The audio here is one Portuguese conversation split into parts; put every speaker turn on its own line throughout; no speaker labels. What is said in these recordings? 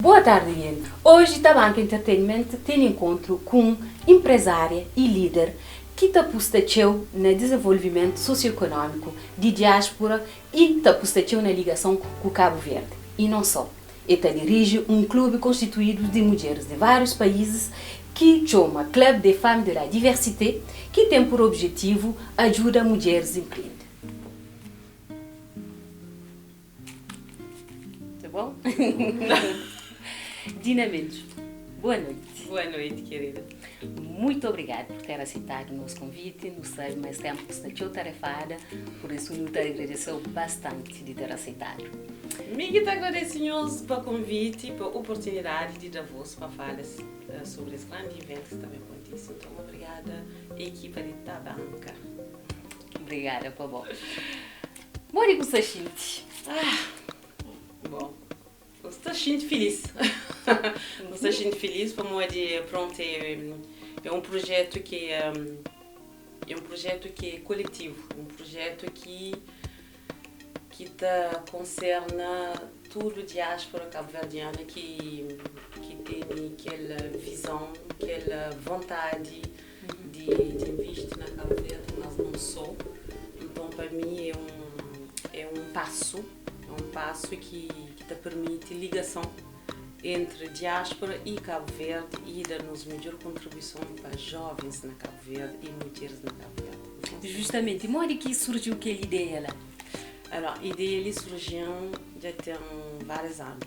Boa tarde, Ian. Hoje, a Banca Entertainment tem encontro com empresária e líder que está apostando no desenvolvimento socioeconômico de diáspora e está apostando na ligação com Cabo Verde. E não só. Ele dirige um clube constituído de mulheres de vários países que chama Club des Femmes de la Diversité, que tem por objetivo ajudar mulheres a empreender. Tá bom? Dina Mendes, boa noite.
Boa noite, querida.
Muito obrigada por ter aceitado o nosso convite. Não sei, mas tempo que está tarefada, por isso eu te agradeço bastante de ter aceitado.
Miguel te agradecemos pelo convite, pela oportunidade de dar voz para falar sobre esse grande evento que também acontece. Então, obrigada, equipa de Tabanca.
Obrigada, por bom. Bom, você sente?
Bom, estou sentindo feliz. Estou sentindo feliz para modo pronto, é um projeto que é coletivo, um projeto que concerna tudo diáspora cabo-verdiana que tem aquela visão, aquela vontade de investir na Cabo Verde, mas não só. Então, para mim é um passo que te permite ligação entre diáspora e Cabo Verde e dar-nos melhor contribuição para jovens na Cabo Verde e mulheres na Cabo Verde.
Justamente, e onde que surgiu aquela ideia lá?
A ideia ali surgiu já tem vários anos.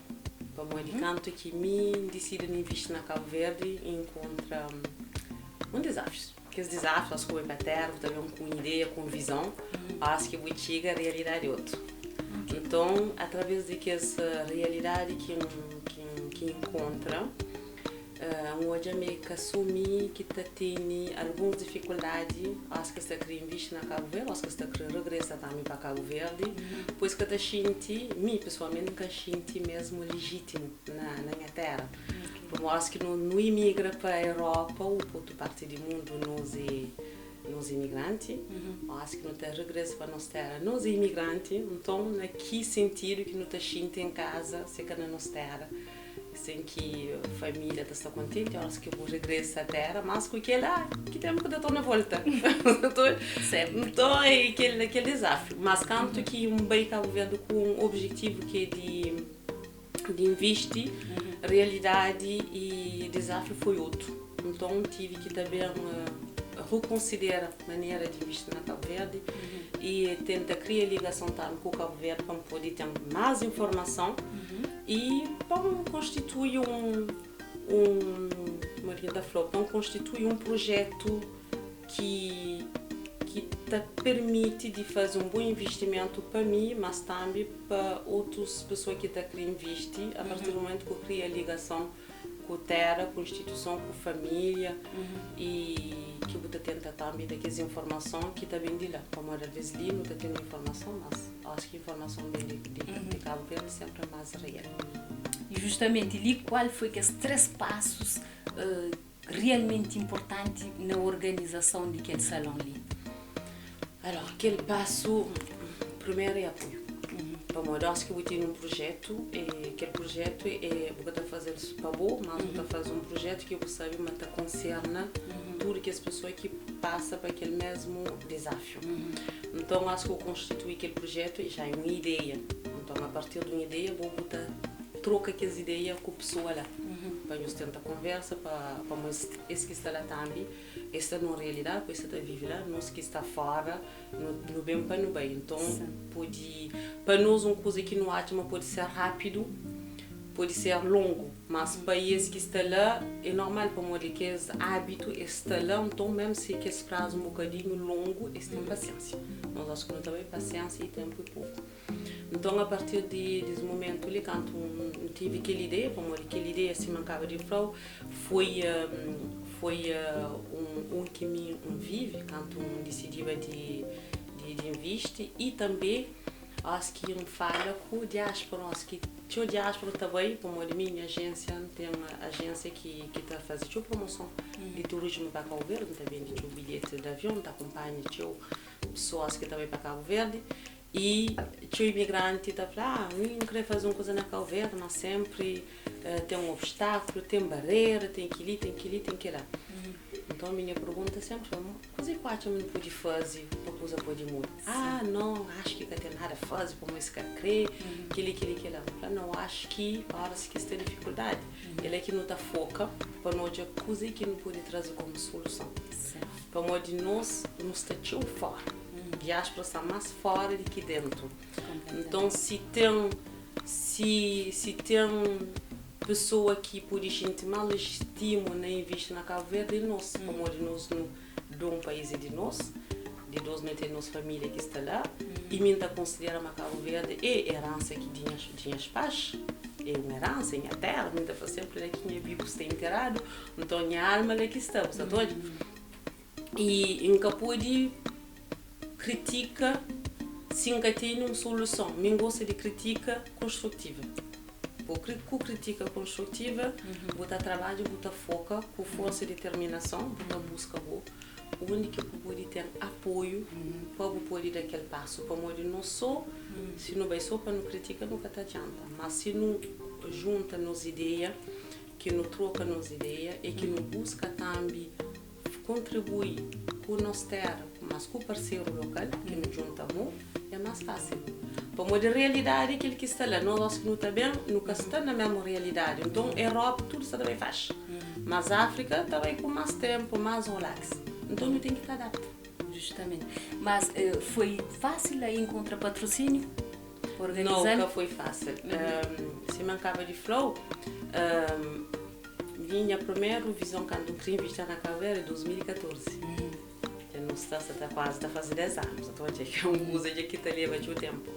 Para o canto que me decidi investir na Cabo Verde encontra desafios. Aqueles desafios, acho que eu para terra, também com ideia, com visão, acho que eu chega a realidade outra. Então, através dessa realidade que encontra, hoje meio que assumi que tem algumas dificuldades, acho que está querendo investir na Cabo Verde, acho que está querendo regressar também para Cabo Verde, pois que está sentindo, pessoalmente, nunca senti mesmo legítimo na minha terra. Porque eu acho que não imigra para a Europa ou para outra parte do mundo, nós imigrantes, acho que não tem regresso para nossa terra, nós imigrantes, então, naquele sentido que não está sentindo em casa, se que na nossa terra, sem que a família está contente, eu acho que eu vou regressar à terra, mas com que tempo que eu estou na volta. Então, é aquele desafio. Mas canto que bem Cabo Verde com um objetivo que é de investir, realidade e desafio foi outro. Então, tive que também reconsiderar a maneira de investir na Cabo Verde e tentar criar ligação também com o Cabo Verde para poder ter mais informação e para constituir Maria da Flor, para constituir um projeto que te permite de fazer um bom investimento para mim, mas também para outras pessoas que estão querendo investir a partir do momento que eu crio a ligação com a terra, com a instituição, com a família e que eu tenta também daquelas informações que está bem de lá. Como às vezes li, não tenho informação, mas acho que a informação de Cabo Verde sempre é mais real.
E justamente ali, qual foi aqueles 3 passos realmente importantes na organização daquele salão ali?
Aquele passo, primeiro é apoio. Eu acho que eu tenho um projeto, aquele projeto eu estou fazendo isso para bom, mas eu estou fazendo um projeto que eu sabe, mas concerna tudo que as pessoas que passam para aquele mesmo desafio. Então, acho que eu constituí aquele projeto e já é uma ideia. Então, a partir de uma ideia, eu vou botar troca aquelas ideias com a pessoa lá. Para nós tentar conversa, para esse que está lá também, esta não é realidade, para esse está vive lá, nós que está fora, no bem para no bem. Então, para nós uma coisa que não acha, pode ser rápido, pode ser longo, mas para esse que está lá, é normal para nós que esse hábito está lá, então mesmo se que esse prazo um bocadinho longo, eles têm paciência. Nós acho que não também paciência e tempo é pouco. Então, a partir desse momento, quando eu tive aquela ideia, como aquela ideia se mancava de frau, foi que me vive, quando eu decidi de investir e também acho que fala com o diáspora, acho que o diáspora também, como a minha agência, tem uma agência que está fazendo promoção de turismo para Cabo Verde, também de bilhete de avião, acompanha pessoas que também para Cabo Verde E o imigrante está a falar, eu não queria fazer uma coisa na Cabo Verde, mas sempre tem um obstáculo, tem barreira, tem que ir, tem que ir, tem que ir lá. Então a minha pergunta sempre foi, coisa que eu não pude fazer, uma coisa pode mudar. Ah, não, acho que não tem nada a fazer, como esse cara crê, que lá. Não, acho que a hora que tem dificuldade, ele é que não está foca para nós a coisa que não pode trazer como solução. Para nós está fora. Diáspora está mais fora do que dentro. Então, se tem pessoa que por gente mal estima nem vista na Cabo Verde, nós, como de nós de um país de nós não tem nossa família que está lá, e mim está considerando a Cabo Verde é herança que tinha pais, é uma herança, minha terra, mim está sempre aqui, minha Bíblia está enterrado, então minha alma é que está, você todo. E nunca pode critica se nunca tem uma solução. Mim gosta de crítica construtiva. Com crítica construtiva, botar trabalho, botar foco, com força e determinação, botar busca boa, onde que pode ter apoio para poder dar aquele passo. Para modo não só, se não vai só para não criticar, nunca te adianta. Mas se não junta nos ideias, que não troca nos ideias e que não busca também contribuir com a nossa terra, mas com o parceiro local, que nos junta muito, é mais fácil. Para uma realidade, aquele que está lá, nós que não está bem, nunca está na mesma realidade. Então, a Europa, tudo está bem faz. Mas a África está bem com mais tempo, mais relax. Então, não tem que estar adaptado.
Justamente. Mas foi fácil aí encontrar patrocínio? Organizar?
Nunca foi fácil. Se mancava de flow, vinha primeiro visão quando o crime está na Cabo Verde em 2014. Está quase a fazer 10 anos, então é uma coisa que leva o tempo.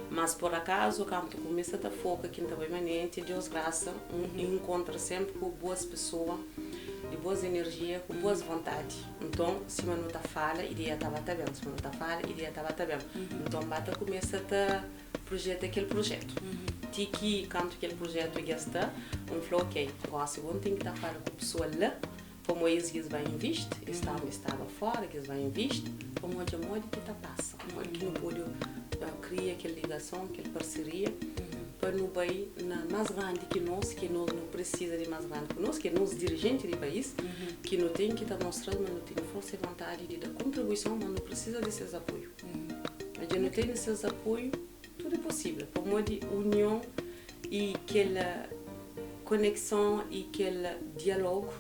Mas por acaso, quando começa a focar aqui na permanente, Deus graça, encontra sempre com boas pessoas, de boas energias, com boas vontades. Então, se não está fala, a ideia estava bem. Se não está fala, a ideia estava bem. Então, bata começa a projetar aquele projeto. Tiki, quando aquele projeto está, falou, ok, agora segundo tem que estar falando com a pessoa lá, como eles vão investir, estava fora, eles vão investir, como de modo que está passa, que não pode criar aquela ligação, aquela parceria, para não vai mais grande que nós não precisa de mais grande que nós, que nós dirigentes do país, que não tem que estar mostrando, mas não tem força e vontade de dar contribuição, mas não precisa desses apoios. Mas não tem esses apoios, tudo é possível, para modo união e aquela conexão e aquele diálogo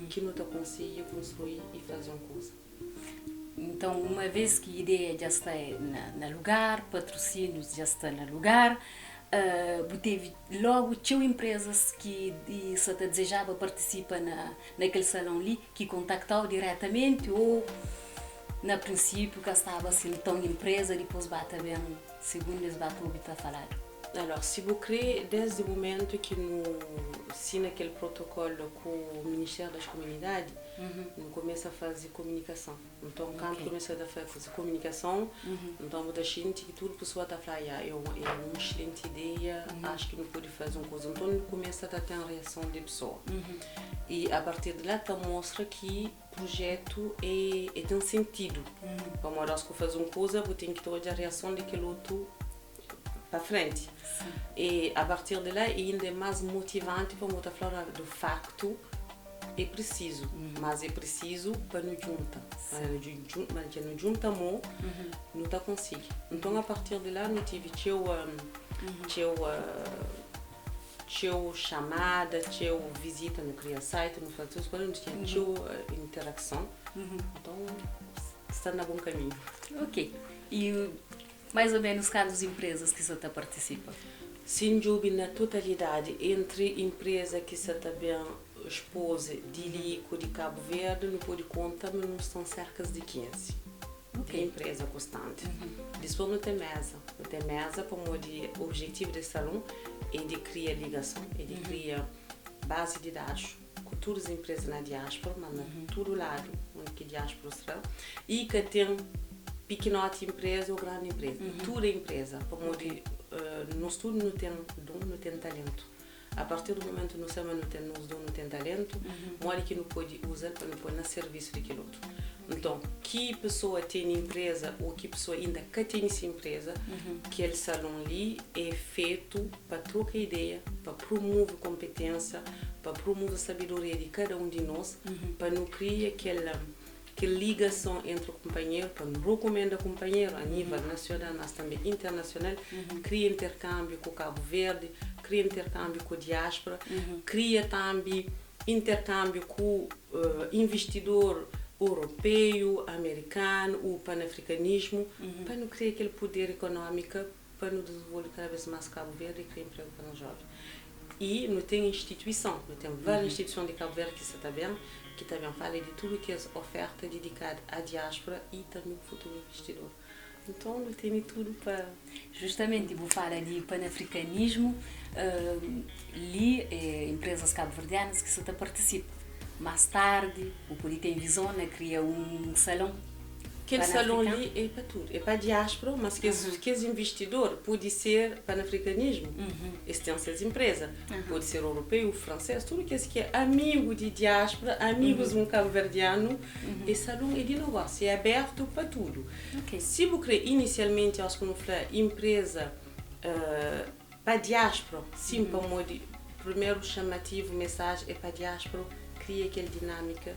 que não consegue construir e fazer uma coisa.
Então, uma vez que a ideia já está no lugar, patrocínios já está no lugar, teve logo empresas que se desejava participar naquele salão ali, que contactou diretamente ou, na princípio, que estava assim, tão empresa, depois bate bem, segundo eles batem a falar.
Alors, se você crê, desde o momento que nos assina aquele protocolo com o Ministério das Comunidades, não começa a fazer comunicação. Então, quando começa a fazer comunicação, então muita gente que tudo pessoa está a falar, é uma excelente ideia, acho que não pode fazer uma coisa. Então, começa a ter uma reação de pessoa. E a partir de lá, mostra que o projeto tem sentido. Como nós que faz uma coisa, você tem que ter a reação daquele outro para frente. E a partir de lá ainda é mais motivante para muita falar do facto é preciso, mas é preciso para nos juntar. Mas já nos juntamos, não está conseguindo. Então a partir de lá não tive chamada, visita no Cria Site, no Fatos, não tinha interação. Então está no bom caminho.
Ok. E mais ou menos quantas empresas que você participa?
Sem dúvida, na totalidade, entre empresas que você também expôs de Lico, de Cabo Verde, não pode contar, mas não são cerca de 15. Tem empresa constante. Depois não tem mesa. Não tem mesa, como o objetivo desse salão é de criar ligação, é de criar base de dados com todas as empresas na diáspora, mas na todo lado, onde que a diáspora está, e que tem pequenote empresa ou grande empresa, toda empresa, como nós tudo não tem talento. a partir do momento que nós não tem talento, mora que não pode usar para não pôr no serviço daquele outro. Então, que pessoa tem empresa ou que pessoa ainda que tem essa empresa, aquele salão ali é feito para trocar ideia, para promover competência, para promover a sabedoria de cada um de nós, para não criar aquela ligação entre o companheiro, para não recomendar o companheiro a nível nacional, mas também internacional, cria intercâmbio com o Cabo Verde, cria intercâmbio com a diáspora, cria também intercâmbio com o investidor europeu, americano, o panafricanismo, para não criar aquele poder econômico, para não desenvolver cada vez mais Cabo Verde e criar emprego para os jovens. E não tem instituição, não tem várias instituições de Cabo Verde que você está vendo, que também fala de tudo que é oferta dedicada à diáspora e também ao futuro investidor. Então, não tem tudo para...
Justamente, vou falar de panafricanismo, ali empresas cabo-verdianas que você participam. Mais tarde, o Puri tem visão de criar um salão.
Aquele salão ali é para tudo, é para a diáspora, mas que esse investidor pode ser panafricanismo, esse tem essas empresas, pode ser europeu, francês, tudo que é amigo de diáspora, amigos de um cabo-verdiano, esse salão é de negócio, é aberto para tudo. Se você inicialmente, acho que não foi empresa para a diáspora, sim, para o primeiro chamativo, mensagem é para a diáspora, cria aquela dinâmica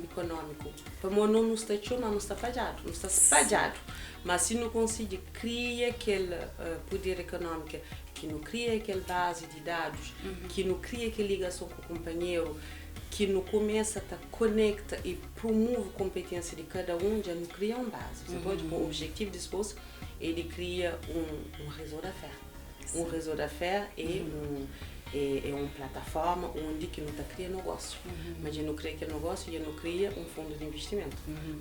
econômica. Para nós não está chuva, não está fajado, não está espalhado. Mas se não conseguir criar aquele poder econômico, que não cria aquela base de dados, que não cria aquela ligação com o companheiro, que não começa a conecta e promove a competência de cada um, já não cria uma base. Você pode, o objetivo depois, ele cria um réseau d'affaires. Um réseau d'affaires é uma plataforma onde que não está criando negócio. Mas eu não cria aquele negócio e eu não cria um fundo de investimento.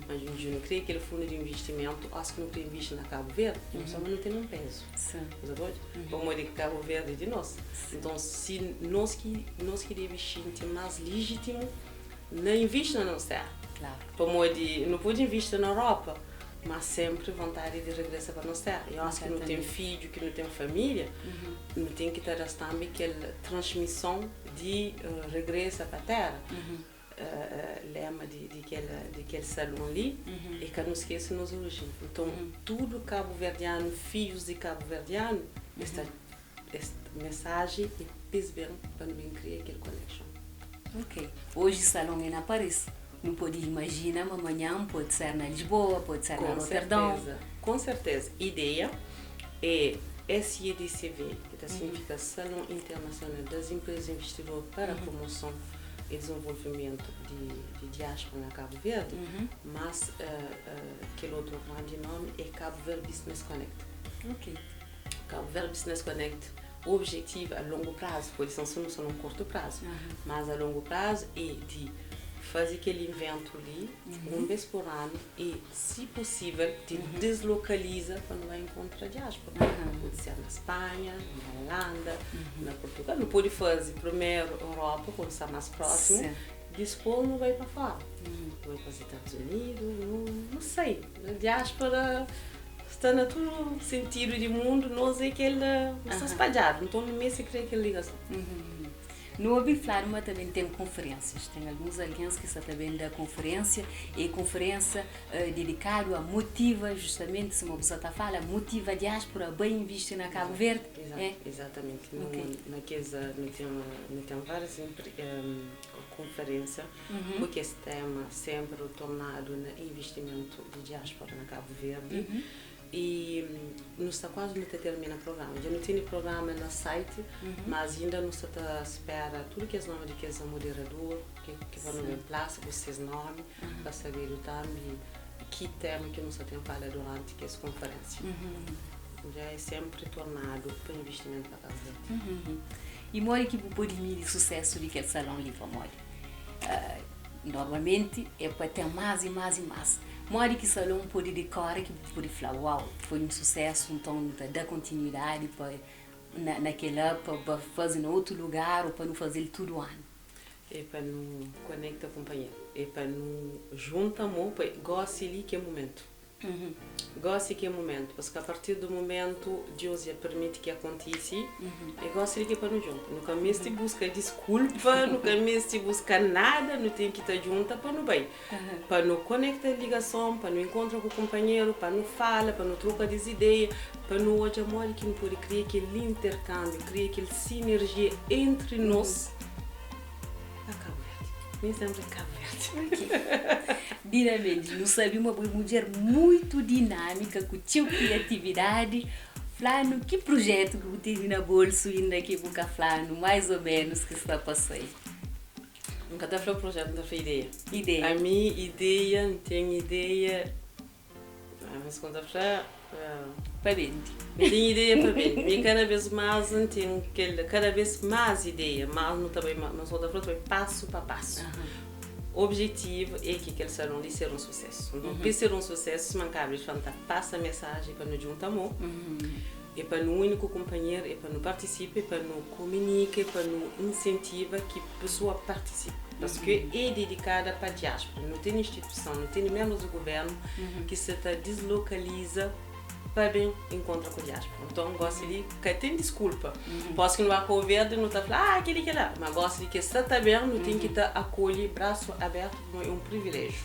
Mas eu não cria aquele fundo de investimento, acho que não tem visto na Cabo Verde, não tem um peso. Como é de Cabo Verde de nós. Então, se nós que investir mais legítimo, não investir na nossa terra. Como é de, não pode investir na Europa, mas sempre vontade de regressar para nós terra. Eu acho que não tem filho, que não tem família, não tem que ter também aquela transmissão de regresso para a terra. Lema de aquele salão ali, e que não esqueça nos origens. Então, tudo cabo-verdiano, filhos de cabo-verdiano, esta mensagem é perceber para não criar aquele conexão.
Hoje o salão é na Paris. Não pode imaginar, mas amanhã pode ser na Lisboa, pode ser na Roterdão.
Com certeza. Ideia é SIDCV, que significa Salão Internacional das Empresas Investidoras para a Promoção e Desenvolvimento de Diáspora na Cabo Verde, mas aquele outro grande nome é Cabo Verde Business Connect. Cabo Verde Business Connect, o objetivo a longo prazo, pode ser só a curto prazo, mas a longo prazo é de fazer aquele evento ali, uma vez por ano, e, se possível, de deslocaliza quando vai encontrar a diáspora. Pode ser na Espanha, na Holanda, na Portugal. Não pode fazer primeiro Europa, quando está mais próximo, depois não vai para fora. Vai para os Estados Unidos, não sei. A diáspora está no todo sentido do mundo, nós é que ele está espalhado, então não é se cria aquela ligação.
No Abilflar também tem conferências, tem alguns alianças que estão também da conferência, e conferência dedicada a motiva, justamente, se uma pessoa está falando, motiva a diáspora a bem investir na Cabo Verde.
Exatamente. Não tem várias conferências, porque esse tema sempre tornado no investimento de diáspora na Cabo Verde. E não está quase não termina o programa. Já não tem programa no site, mas ainda não está à espera tudo que é nome de que é moderador, que vai no place, vocês nome, para saber também que tema que não está tem falado durante essa conferência. Já é sempre tornado para investimento para a Cabo Verde.
E mora que pode medir o sucesso de que salão livre, mora. Normalmente é para ter mais e mais e mais. Mora que salão pode decorar, que pode falar, uau, foi um sucesso, então dá continuidade para naquela para fazer em outro lugar ou para não fazer tudo o ano.
É para não conectar com o companheiro, é para não juntar amor, para gosta ali que é o momento. Gosto que é momento, porque a partir do momento Deus já permite que aconteça, eu gosto de que para não junto. Nunca mais te busca desculpa, nunca mais te busca nada, não tem que estar junto para não bem. Para não conectar ligação, para não encontrar com o companheiro, para não falar, para não trocar as ideias, para não hoje amor que não pode criar aquele intercâmbio, criar aquela sinergia entre nós. A Cabo Verde. Nem sempre é Cabo Verde.
Dinamente, não sabia uma mulher muito dinâmica, com tia criatividade. Flano, que projeto que você tem na bolsa ainda que você Flano, mais ou menos, que está passando?
Nunca está falando projeto, não foi ideia.
Ideia.
A minha ideia, não tenho ideia. Mas quando está falando.
Para bem.
Não tenho ideia para bem. Cada vez mais tenho cada vez mais ideia, mas não também, mas só da também passo para passo. O objetivo é que aquele salão de ser um sucesso. Então, para ser um sucesso, se mancar de fantar, passa a mensagem para nos juntar amor, é para no único companheiro, é para não participe, é para não comunique, é para não incentiva que a pessoa participe. Porque é dedicada para a diáspora. Não tem instituição, não tem membros do governo que se deslocaliza para bem encontrar com a diáspora. Então, gosto de que tem desculpa. Posso que não há Verde não está falando, aquele que é lá. Mas gosto de que está bem, não tem que estar acolher, braço aberto, é um privilégio.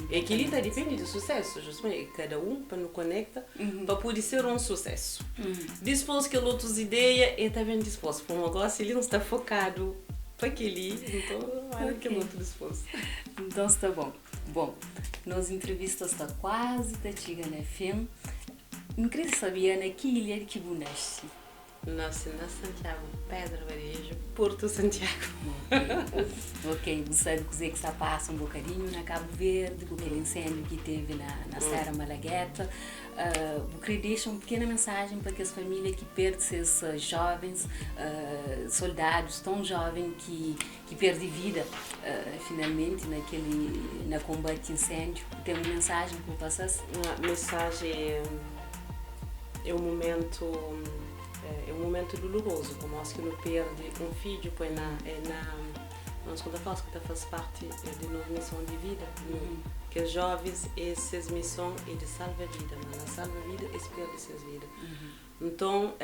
E aquilo está depende do sucesso, justamente. Cada um para nos conecta, para poder ser um sucesso. Depois que outras ideias, é também disposto. Para um negócio, ele não está focado para aquele, então, olha que é muito disposto.
Então, está bom. Bom, nas entrevistas está quase, está chegando a fim. Não queria saber na que ilha que você nasce?
Nasci na Santiago, Pedra Varejo, Porto Santiago.
Ok, você sabe que está passa um bocadinho na Cabo Verde, com aquele incêndio que teve na Serra Malagueta. Eu queria deixar uma pequena mensagem para que as famílias que perdem seus jovens, soldados tão jovens que perdem vida finalmente na combate incêndio. Tem uma mensagem para passar?
A mensagem é um momento doloroso, como acho que não perde um filho, pois nós quando que faz parte de nossa missão de vida, que os jovens essas missão é de salvar vida, mas na salva vida é perde suas vidas. Então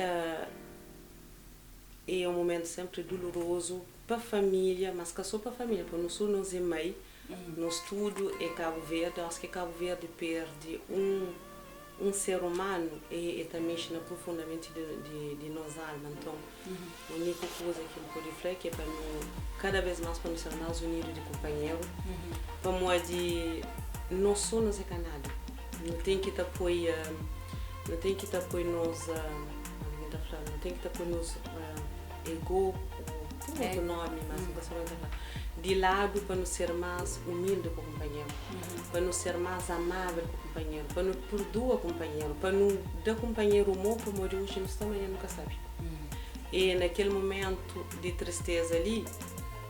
é um momento sempre doloroso para a família, mas que só para a família, porque nós somos em meio, nós tudo é Cabo Verde, acho que Cabo Verde perde um ser humano e também mexe profundamente de nossa alma. Então, a única coisa que eu posso dizer é que é para cada vez mais para nos ser mais unidos de companheiro, para nós não só nos Canadá, não tem que apoiar, não tem que apoiar nos, não tem que apoiar nos ego, outro nome, mas não posso falar. De lado para nos ser mais humilde com o companheiro, para nos ser mais amável com o companheiro, para nos perdoar o companheiro, para nos dar companheiro amor para morrer hoje, nós também nunca sabe. E naquele momento de tristeza ali,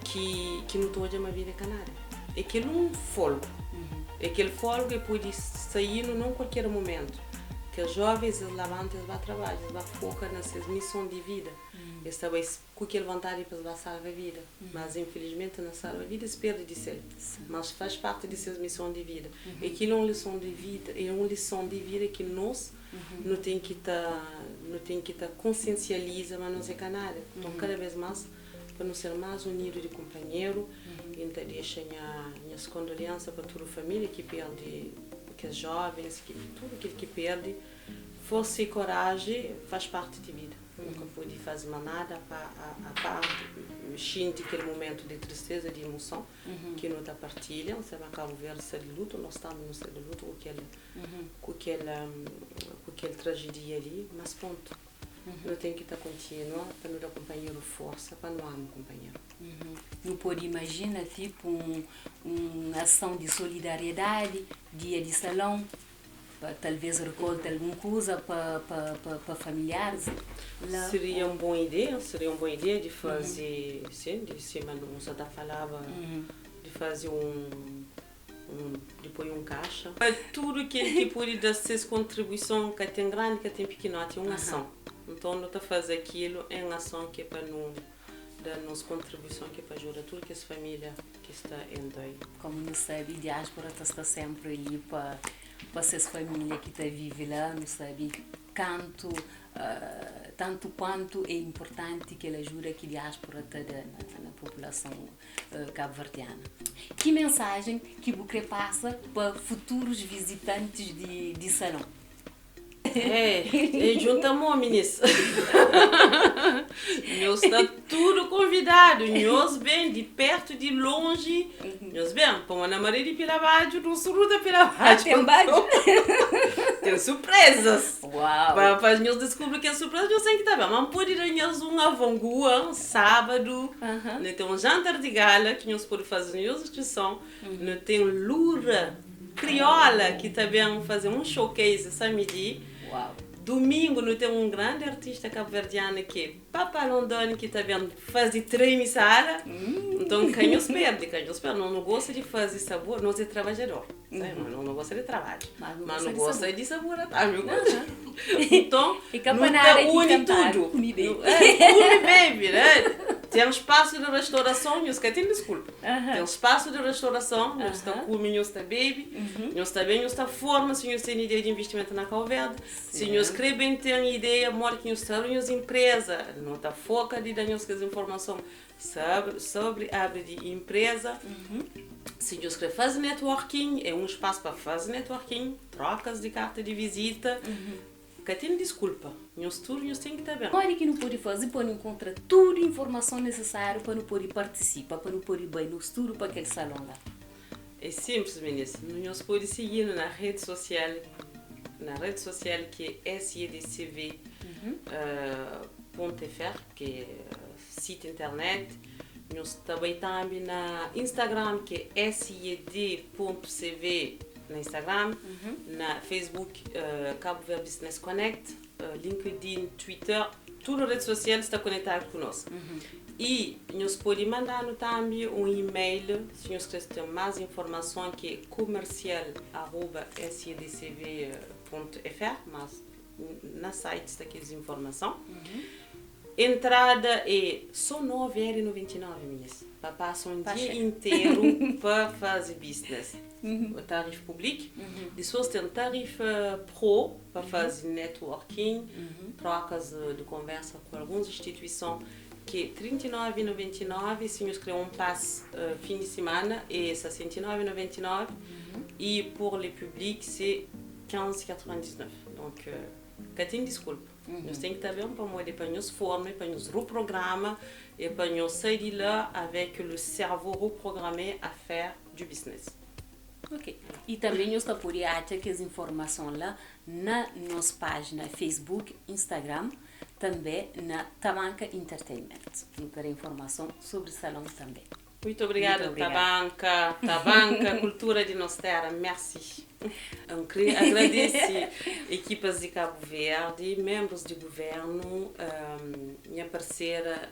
que não toda uma vida canada. É aquele um folgo. É aquele folgo que pode sair em qualquer momento. Que os jovens eles levantam, eles vão trabalhar, eles vão focar nessas missões de vida. Eles também com aquela vontade para eles salvar a vida. Mas infelizmente na salva a vida se perde de ser. Mas faz parte dessas missões de vida. E aquilo é uma lição de vida, que nós não tem que estar consciencializa, mas não é canada. Então cada vez mais para nos ser mais unidos de companheiro, então deixa minhas condolências para toda a família que perde, que os jovens, que tudo aquilo que perde, força e coragem faz parte da vida. Nunca pude fazer nada a parte, sinto aquele momento de tristeza, de emoção, que não está partilha, você vai Cabo Verde ser de luto, nós estamos no ser de luto com aquela tragédia ali, mas ponto. Não tem que estar contínua para não dar companheiro força, para não amar o companheiro.
Não pode imaginar tipo uma ação de solidariedade, dia de salão, talvez recolta alguma coisa para familiares.
Seria uma boa ideia de fazer, sim, de cima do moço da falava, de fazer depois um caixa. Para tudo que pode dar suas contribuições, que tem grande, que tem pequeno, tem uma ação. Então, não está fazer aquilo é uma ação que é para não dar-nos contribuição, que é para ajudar toda essa família que está em dor.
Como não sabe, a diáspora está sempre ali para para essas famílias que vivem lá, não sabe canto, tanto quanto é importante que ela ajuda que a diáspora na população cabo-verdiana. Que mensagem que você passa para futuros visitantes de salão?
Juntamos, ministro. Nós está tudo convidado. Nós bem de perto, de longe. Nós bem, para Ana Maria de Pirabádio, do Sul da Pirabádio. Tem surpresas.
Uau!
Para nós descobrir que é surpresa, nós temos que estar bem. Mas pode dar uma avangua, sábado. Nós temos um jantar de gala que nós podemos fazer na instituição. Nós temos Lura Crioula, que também fazer um showcase samedi.
Uau.
Domingo nós temos um grande artista cabo-verdiano que é Papa London, que também faz de tremissara. Então, quem nos perde, não gosta de fazer sabor, nós é trabalhador. Não gosta de trabalho. Mas não gosta de sabor, tá? Então, não une tudo. Come baby, né? Tem um espaço de restauração, nós que tem desculpa. Tem um espaço de restauração, nós está comendo, nós está baby, nós também nós está forma, se nós tem ideia de investimento na Cabo Verde, se nós querem ter ideia, mora que nós trabalhamos empresa, não está foca de dar as informações sobre abre de empresa. Se nós queremos fazer networking, é um espaço para fazer networking, trocas de carta de visita. Que tem desculpa, nós tudo nós tem que estar bem.
Olha que não pode fazer para não encontrar toda a informação necessária para não poder participar, para não poder bem no estudo para aquele salão lá.
É simples, meninas. Nós podemos seguir na rede social que é sedcv.fr, que é site internet. Nós também estamos na Instagram, que é sed.cv. Na Instagram, na Facebook, Cabo Verde Business Connect, LinkedIn, Twitter, todas as redes sociais estão conectadas conosco. E nós podemos mandar também um e-mail, se nós quisermos ter mais informação, que é comercial@sedcv.fr, mas na site está aqui as informações. Entrada é só 9,99 meninas. Para passar um dia inteiro para fazer business. O tarifa público. Depois tem o tarifa pro para fazer networking, trocas de conversa com algumas instituições, que é 39,99. Se nós queremos um passe fim de semana, é 69,99. E pour les publics, c'est 15,99. Donc, que tem desculpa. Nós temos que estar bem para moeder, para nos former, para nos reprogrammer et para nous sair de là avec le cerveau reprogrammé à faire du business.
Ok. E também nós podemos achar que as informações lá na nossa página Facebook, Instagram, também na Tabanca Entertainment. Não quero informação sobre o salão também.
Muito obrigada, Tabanca, cultura de nossa terra, merci. Agradeço equipas de Cabo Verde, membros de governo, minha parceira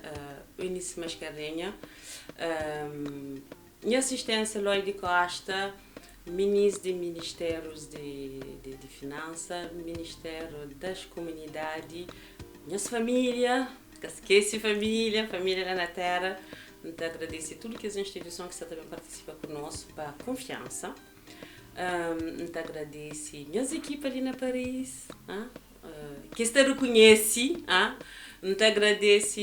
Eunice Mascarenha, minha assistência Lloyd Costa, ministro de Ministérios de Finanças, Ministério das Comunidades, minha família, esquece família lá na terra. Então, agradeço tudo que as instituições que estão também participam conosco para a confiança. Então, agradeço minhas equipes ali na Paris, que estão reconhecem. Então, agradeço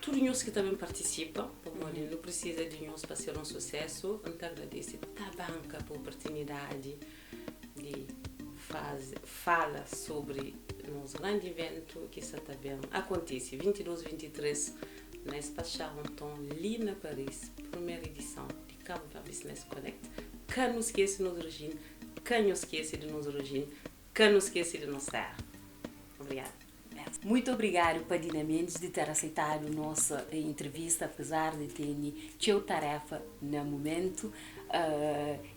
todos nós que também participam, porque não precisa de nós para ser um sucesso. Então, agradeço a banca por a oportunidade de falar sobre o nosso grande evento que está também acontece 22 e 23 na Espaço Charenton, ali na Paris, primeira edição de Cabo Verde Business Connect. Que não esquece de nossa origem, que não esquece de nossa origem, que não esquece de nossa terra. Obrigada.
Muito obrigado, Padina Mendes, de ter aceitado a nossa entrevista, apesar de ter tido tarefa no momento.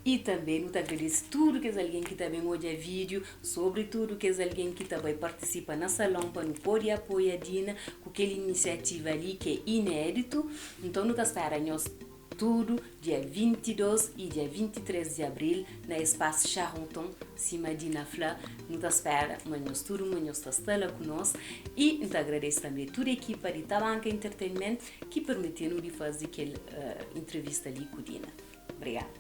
E também nos agradeço tudo que é alguém que também olha vídeo, sobretudo que é alguém que também participa na salão para nos poder apoiar com aquela iniciativa ali que é inédito. Então, nós esperamos tudo dia 22 e dia 23 de abril na Espaço Charenton, cima de Nafla. Nos espera, mas tudo, mas está lá conosco. E nos agradeço também toda a equipa de Tabanca Entertainment que permitiu-nos de fazer aquela entrevista ali com Dina. Obrigada.